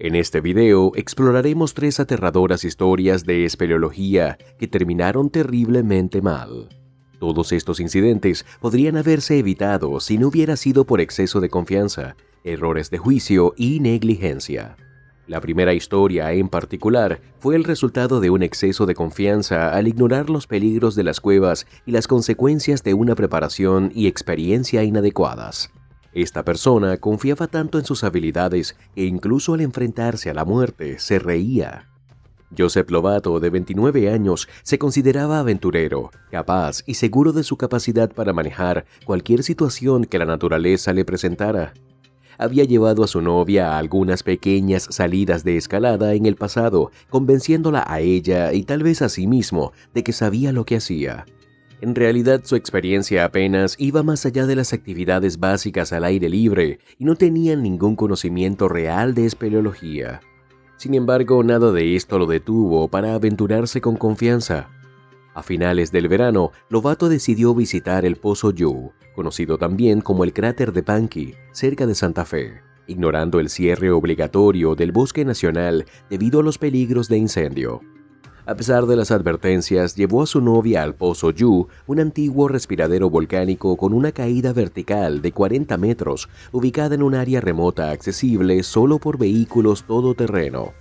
En este video exploraremos 3 aterradoras historias de espeleología que terminaron terriblemente mal. Todos estos incidentes podrían haberse evitado si no hubiera sido por exceso de confianza, errores de juicio y negligencia. La primera historia, en particular, fue el resultado de un exceso de confianza al ignorar los peligros de las cuevas y las consecuencias de una preparación y experiencia inadecuadas. Esta persona confiaba tanto en sus habilidades que incluso al enfrentarse a la muerte se reía. Joseph Lovato, de 29 años, se consideraba aventurero, capaz y seguro de su capacidad para manejar cualquier situación que la naturaleza le presentara. Había llevado a su novia a algunas pequeñas salidas de escalada en el pasado, convenciéndola a ella y tal vez a sí mismo de que sabía lo que hacía. En realidad, su experiencia apenas iba más allá de las actividades básicas al aire libre y no tenía ningún conocimiento real de espeleología. Sin embargo, nada de esto lo detuvo para aventurarse con confianza. A finales del verano, Lovato decidió visitar el Pozo Yu, conocido también como el cráter de Pankey, cerca de Santa Fe, ignorando el cierre obligatorio del bosque nacional debido a los peligros de incendio. A pesar de las advertencias, llevó a su novia al Pozo Yu, un antiguo respiradero volcánico con una caída vertical de 40 metros, ubicada en un área remota accesible solo por vehículos todoterreno.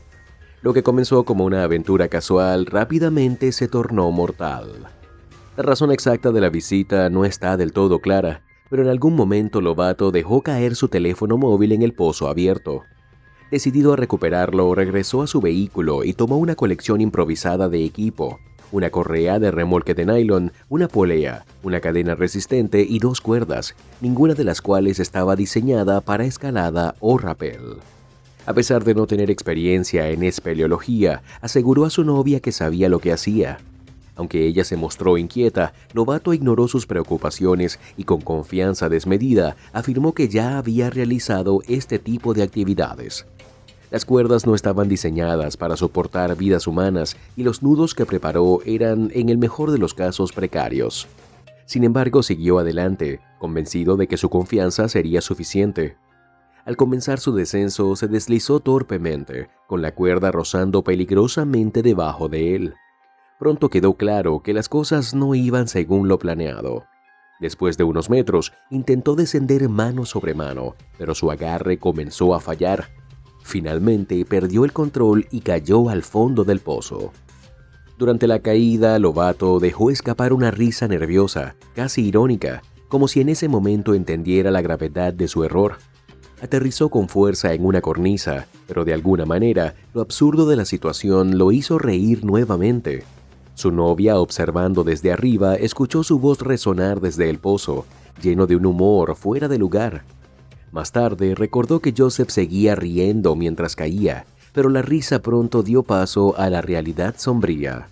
Lo que comenzó como una aventura casual rápidamente se tornó mortal. La razón exacta de la visita no está del todo clara, pero en algún momento Lovato dejó caer su teléfono móvil en el pozo abierto. Decidido a recuperarlo, regresó a su vehículo y tomó una colección improvisada de equipo, una correa de remolque de nylon, una polea, una cadena resistente y 2 cuerdas, ninguna de las cuales estaba diseñada para escalada o rappel. A pesar de no tener experiencia en espeleología, aseguró a su novia que sabía lo que hacía. Aunque ella se mostró inquieta, Lovato ignoró sus preocupaciones y con confianza desmedida afirmó que ya había realizado este tipo de actividades. Las cuerdas no estaban diseñadas para soportar vidas humanas y los nudos que preparó eran, en el mejor de los casos, precarios. Sin embargo, siguió adelante, convencido de que su confianza sería suficiente. Al comenzar su descenso, se deslizó torpemente, con la cuerda rozando peligrosamente debajo de él. Pronto quedó claro que las cosas no iban según lo planeado. Después de unos metros, intentó descender mano sobre mano, pero su agarre comenzó a fallar. Finalmente perdió el control y cayó al fondo del pozo. Durante la caída, Lovato dejó escapar una risa nerviosa, casi irónica, como si en ese momento entendiera la gravedad de su error. Aterrizó con fuerza en una cornisa, pero de alguna manera, lo absurdo de la situación lo hizo reír nuevamente. Su novia, observando desde arriba, escuchó su voz resonar desde el pozo, lleno de un humor fuera de lugar. Más tarde, recordó que Joseph seguía riendo mientras caía, pero la risa pronto dio paso a la realidad sombría.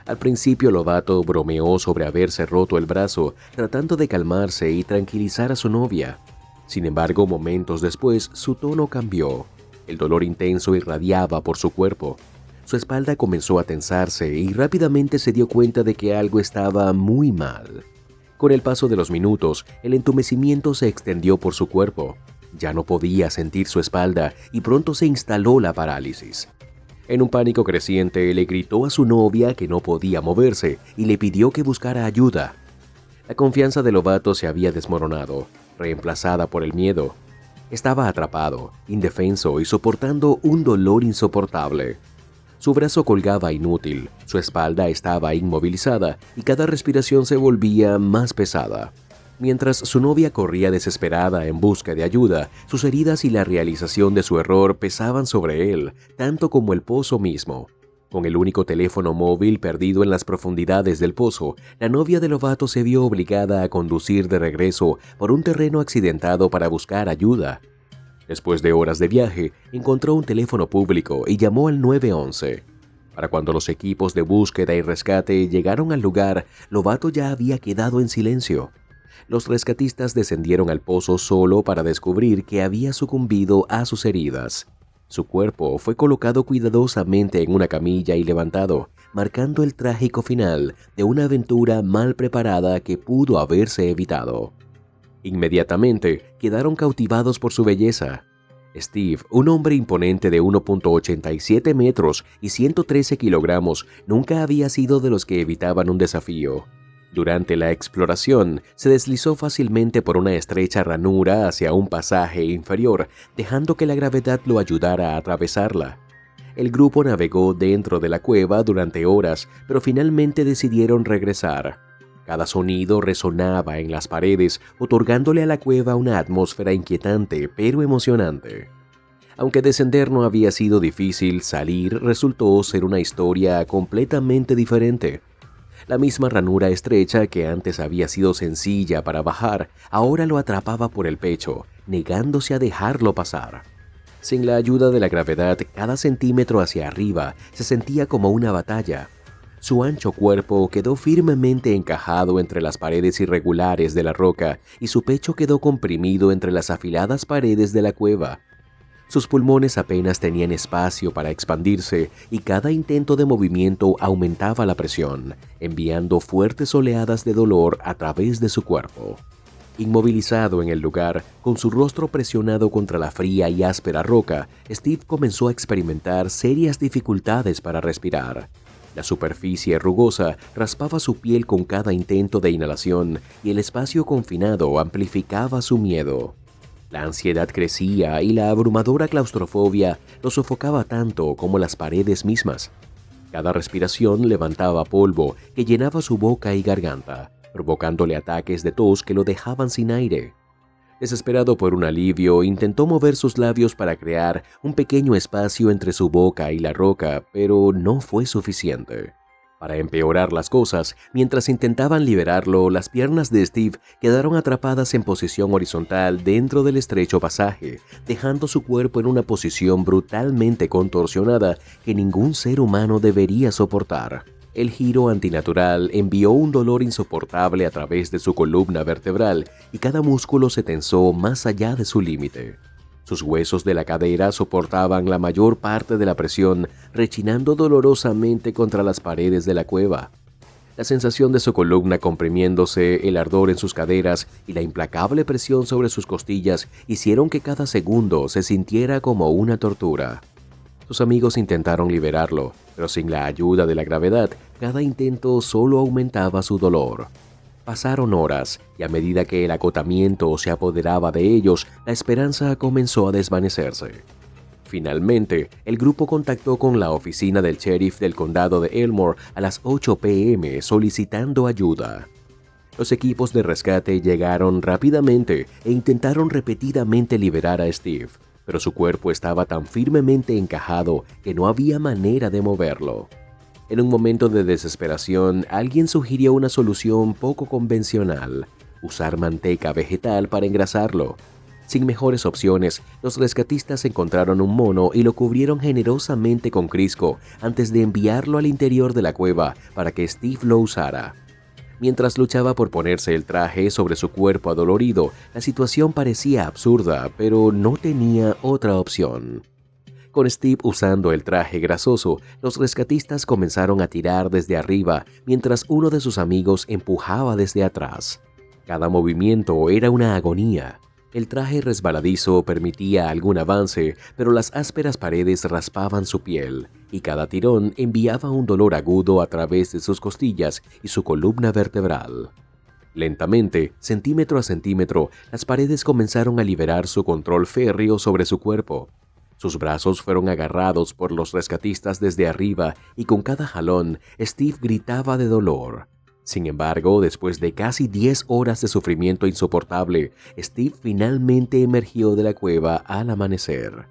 Al principio, Lovato bromeó sobre haberse roto el brazo, tratando de calmarse y tranquilizar a su novia. Sin embargo, momentos después, su tono cambió. El dolor intenso irradiaba por su cuerpo. Su espalda comenzó a tensarse y rápidamente se dio cuenta de que algo estaba muy mal. Con el paso de los minutos, el entumecimiento se extendió por su cuerpo. Ya no podía sentir su espalda y pronto se instaló la parálisis. En un pánico creciente, le gritó a su novia que no podía moverse y le pidió que buscara ayuda. La confianza de Lovato se había desmoronado, reemplazada por el miedo. Estaba atrapado, indefenso y soportando un dolor insoportable. Su brazo colgaba inútil, su espalda estaba inmovilizada y cada respiración se volvía más pesada. Mientras su novia corría desesperada en busca de ayuda, sus heridas y la realización de su error pesaban sobre él, tanto como el pozo mismo. Con el único teléfono móvil perdido en las profundidades del pozo, la novia de Lovato se vio obligada a conducir de regreso por un terreno accidentado para buscar ayuda. Después de horas de viaje, encontró un teléfono público y llamó al 911. Para cuando los equipos de búsqueda y rescate llegaron al lugar, Lovato ya había quedado en silencio. Los rescatistas descendieron al pozo solo para descubrir que había sucumbido a sus heridas. Su cuerpo fue colocado cuidadosamente en una camilla y levantado, marcando el trágico final de una aventura mal preparada que pudo haberse evitado. Inmediatamente quedaron cautivados por su belleza. Steve, un hombre imponente de 1.87 metros y 113 kilogramos, nunca había sido de los que evitaban un desafío. Durante la exploración, se deslizó fácilmente por una estrecha ranura hacia un pasaje inferior, dejando que la gravedad lo ayudara a atravesarla. El grupo navegó dentro de la cueva durante horas, pero finalmente decidieron regresar. Cada sonido resonaba en las paredes, otorgándole a la cueva una atmósfera inquietante pero emocionante. Aunque descender no había sido difícil, salir resultó ser una historia completamente diferente. La misma ranura estrecha que antes había sido sencilla para bajar, ahora lo atrapaba por el pecho, negándose a dejarlo pasar. Sin la ayuda de la gravedad, cada centímetro hacia arriba se sentía como una batalla. Su ancho cuerpo quedó firmemente encajado entre las paredes irregulares de la roca y su pecho quedó comprimido entre las afiladas paredes de la cueva. Sus pulmones apenas tenían espacio para expandirse y cada intento de movimiento aumentaba la presión, enviando fuertes oleadas de dolor a través de su cuerpo. Inmovilizado en el lugar, con su rostro presionado contra la fría y áspera roca, Steve comenzó a experimentar serias dificultades para respirar. La superficie rugosa raspaba su piel con cada intento de inhalación y el espacio confinado amplificaba su miedo. La ansiedad crecía y la abrumadora claustrofobia lo sofocaba tanto como las paredes mismas. Cada respiración levantaba polvo que llenaba su boca y garganta, provocándole ataques de tos que lo dejaban sin aire. Desesperado por un alivio, intentó mover sus labios para crear un pequeño espacio entre su boca y la roca, pero no fue suficiente. Para empeorar las cosas, mientras intentaban liberarlo, las piernas de Steve quedaron atrapadas en posición horizontal dentro del estrecho pasaje, dejando su cuerpo en una posición brutalmente contorsionada que ningún ser humano debería soportar. El giro antinatural envió un dolor insoportable a través de su columna vertebral y cada músculo se tensó más allá de su límite. Sus huesos de la cadera soportaban la mayor parte de la presión, rechinando dolorosamente contra las paredes de la cueva. La sensación de su columna comprimiéndose, el ardor en sus caderas y la implacable presión sobre sus costillas hicieron que cada segundo se sintiera como una tortura. Sus amigos intentaron liberarlo, pero sin la ayuda de la gravedad, cada intento solo aumentaba su dolor. Pasaron horas, y a medida que el agotamiento se apoderaba de ellos, la esperanza comenzó a desvanecerse. Finalmente, el grupo contactó con la oficina del sheriff del condado de Elmore a las 8 p.m. solicitando ayuda. Los equipos de rescate llegaron rápidamente e intentaron repetidamente liberar a Steve, pero su cuerpo estaba tan firmemente encajado que no había manera de moverlo. En un momento de desesperación, alguien sugirió una solución poco convencional: usar manteca vegetal para engrasarlo. Sin mejores opciones, los rescatistas encontraron un mono y lo cubrieron generosamente con Crisco antes de enviarlo al interior de la cueva para que Steve lo usara. Mientras luchaba por ponerse el traje sobre su cuerpo adolorido, la situación parecía absurda, pero no tenía otra opción. Con Steve usando el traje grasoso, los rescatistas comenzaron a tirar desde arriba mientras uno de sus amigos empujaba desde atrás. Cada movimiento era una agonía. El traje resbaladizo permitía algún avance, pero las ásperas paredes raspaban su piel, y cada tirón enviaba un dolor agudo a través de sus costillas y su columna vertebral. Lentamente, centímetro a centímetro, las paredes comenzaron a liberar su control férreo sobre su cuerpo. Sus brazos fueron agarrados por los rescatistas desde arriba y con cada jalón, Steve gritaba de dolor. Sin embargo, después de casi 10 horas de sufrimiento insoportable, Steve finalmente emergió de la cueva al amanecer.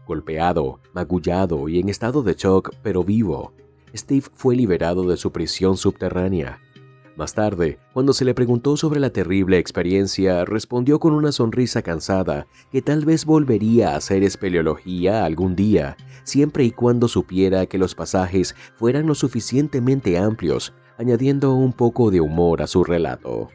Golpeado, magullado y en estado de shock, pero vivo, Steve fue liberado de su prisión subterránea. Más tarde, cuando se le preguntó sobre la terrible experiencia, respondió con una sonrisa cansada que tal vez volvería a hacer espeleología algún día, siempre y cuando supiera que los pasajes fueran lo suficientemente amplios, añadiendo un poco de humor a su relato.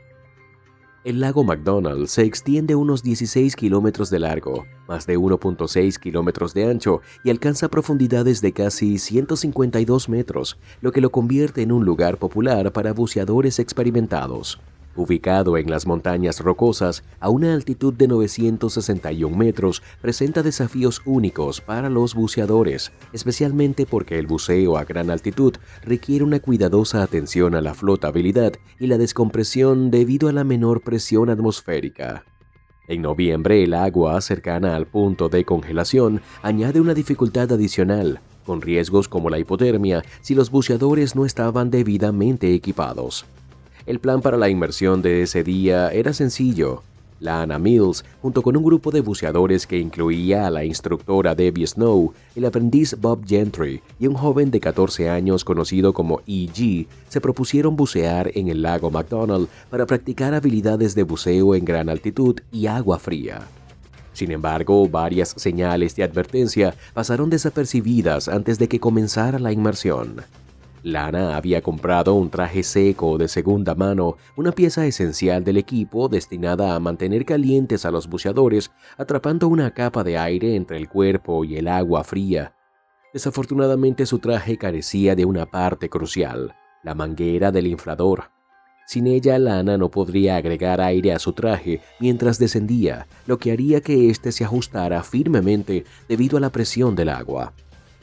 El lago McDonald se extiende unos 16 kilómetros de largo, más de 1.6 kilómetros de ancho y alcanza profundidades de casi 152 metros, lo que lo convierte en un lugar popular para buceadores experimentados. ubicado en las montañas rocosas a una altitud de 961 metros, presenta desafíos únicos para los buceadores, especialmente porque el buceo a gran altitud requiere una cuidadosa atención a la flotabilidad y la descompresión debido a la menor presión atmosférica. En noviembre, el agua cercana al punto de congelación añade una dificultad adicional, con riesgos como la hipotermia si los buceadores no estaban debidamente equipados. El plan para la inmersión de ese día era sencillo. Lana Mills, junto con un grupo de buceadores que incluía a la instructora Debbie Snow, el aprendiz Bob Gentry y un joven de 14 años conocido como E.G., se propusieron bucear en el lago McDonald para practicar habilidades de buceo en gran altitud y agua fría. Sin embargo, varias señales de advertencia pasaron desapercibidas antes de que comenzara la inmersión. Lana había comprado un traje seco de segunda mano, una pieza esencial del equipo destinada a mantener calientes a los buceadores, atrapando una capa de aire entre el cuerpo y el agua fría. Desafortunadamente, su traje carecía de una parte crucial, la manguera del inflador. Sin ella, Lana no podría agregar aire a su traje mientras descendía, lo que haría que éste se ajustara firmemente debido a la presión del agua.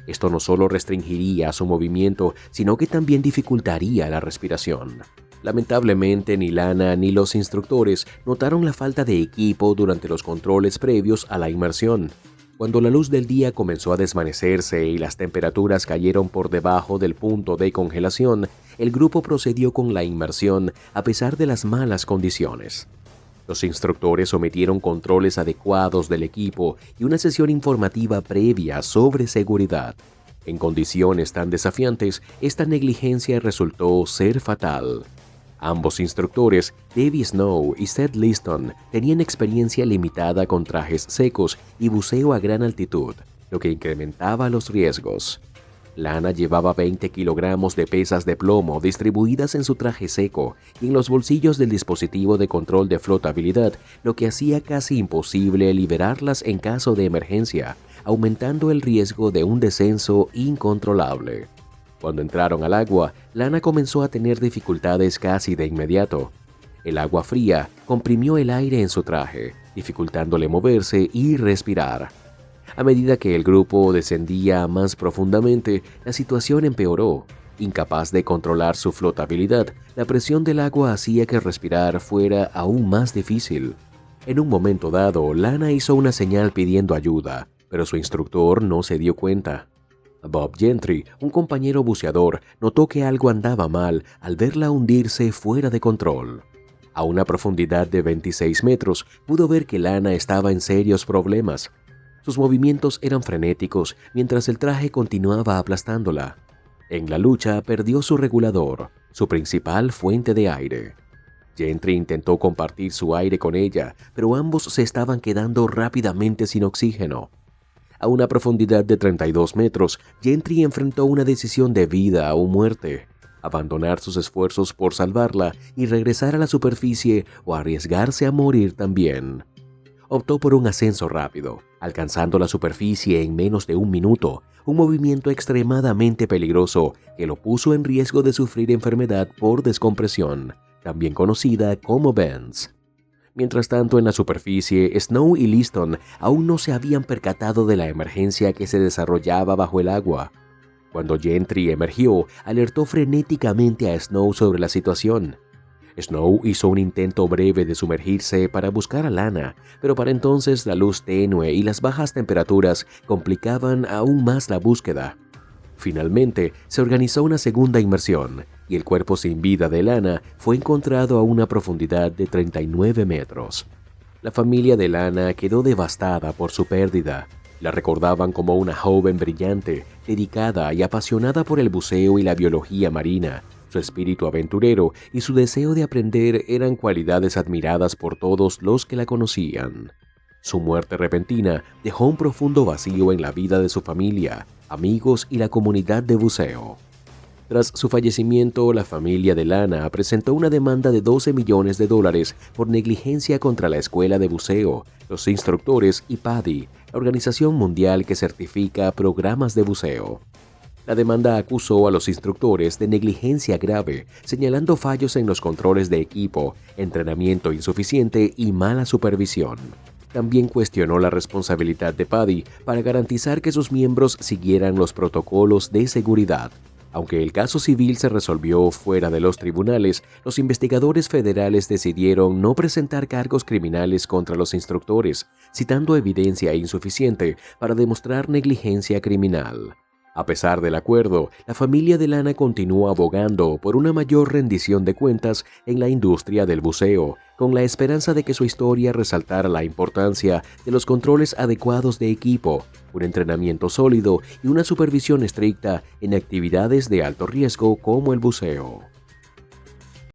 Esto no solo restringiría su movimiento, sino que también dificultaría la respiración. Lamentablemente, ni Lana ni los instructores notaron la falta de equipo durante los controles previos a la inmersión. Cuando la luz del día comenzó a desvanecerse y las temperaturas cayeron por debajo del punto de congelación, el grupo procedió con la inmersión a pesar de las malas condiciones. Los instructores sometieron controles adecuados del equipo y una sesión informativa previa sobre seguridad. En condiciones tan desafiantes, esta negligencia resultó ser fatal. Ambos instructores, Debbie Snow y Seth Liston, tenían experiencia limitada con trajes secos y buceo a gran altitud, lo que incrementaba los riesgos. Lana llevaba 20 kilogramos de pesas de plomo distribuidas en su traje seco y en los bolsillos del dispositivo de control de flotabilidad, lo que hacía casi imposible liberarlas en caso de emergencia, aumentando el riesgo de un descenso incontrolable. Cuando entraron al agua, Lana comenzó a tener dificultades casi de inmediato. El agua fría comprimió el aire en su traje, dificultándole moverse y respirar. A medida que el grupo descendía más profundamente, la situación empeoró. Incapaz de controlar su flotabilidad, la presión del agua hacía que respirar fuera aún más difícil. En un momento dado, Lana hizo una señal pidiendo ayuda, pero su instructor no se dio cuenta. Bob Gentry, un compañero buceador, notó que algo andaba mal al verla hundirse fuera de control. A una profundidad de 26 metros, pudo ver que Lana estaba en serios problemas. Sus movimientos eran frenéticos mientras el traje continuaba aplastándola. En la lucha perdió su regulador, su principal fuente de aire. Gentry intentó compartir su aire con ella, pero ambos se estaban quedando rápidamente sin oxígeno. A una profundidad de 32 metros, Gentry enfrentó una decisión de vida o muerte: abandonar sus esfuerzos por salvarla y regresar a la superficie o arriesgarse a morir también. Optó por un ascenso rápido, alcanzando la superficie en menos de un minuto, un movimiento extremadamente peligroso que lo puso en riesgo de sufrir enfermedad por descompresión, también conocida como BENS. Mientras tanto, en la superficie, Snow y Liston aún no se habían percatado de la emergencia que se desarrollaba bajo el agua. Cuando Gentry emergió, alertó frenéticamente a Snow sobre la situación. Snow hizo un intento breve de sumergirse para buscar a Lana, pero para entonces la luz tenue y las bajas temperaturas complicaban aún más la búsqueda. Finalmente, se organizó una segunda inmersión y el cuerpo sin vida de Lana fue encontrado a una profundidad de 39 metros. La familia de Lana quedó devastada por su pérdida. La recordaban como una joven brillante, dedicada y apasionada por el buceo y la biología marina. Su espíritu aventurero y su deseo de aprender eran cualidades admiradas por todos los que la conocían. Su muerte repentina dejó un profundo vacío en la vida de su familia, amigos y la comunidad de buceo. Tras su fallecimiento, la familia de Lana presentó una demanda de $12 millones por negligencia contra la Escuela de Buceo, los instructores y PADI, la organización mundial que certifica programas de buceo. La demanda acusó a los instructores de negligencia grave, señalando fallos en los controles de equipo, entrenamiento insuficiente y mala supervisión. También cuestionó la responsabilidad de PADI para garantizar que sus miembros siguieran los protocolos de seguridad. Aunque el caso civil se resolvió fuera de los tribunales, los investigadores federales decidieron no presentar cargos criminales contra los instructores, citando evidencia insuficiente para demostrar negligencia criminal. A pesar del acuerdo, la familia de Lana continuó abogando por una mayor rendición de cuentas en la industria del buceo, con la esperanza de que su historia resaltara la importancia de los controles adecuados de equipo, un entrenamiento sólido y una supervisión estricta en actividades de alto riesgo como el buceo.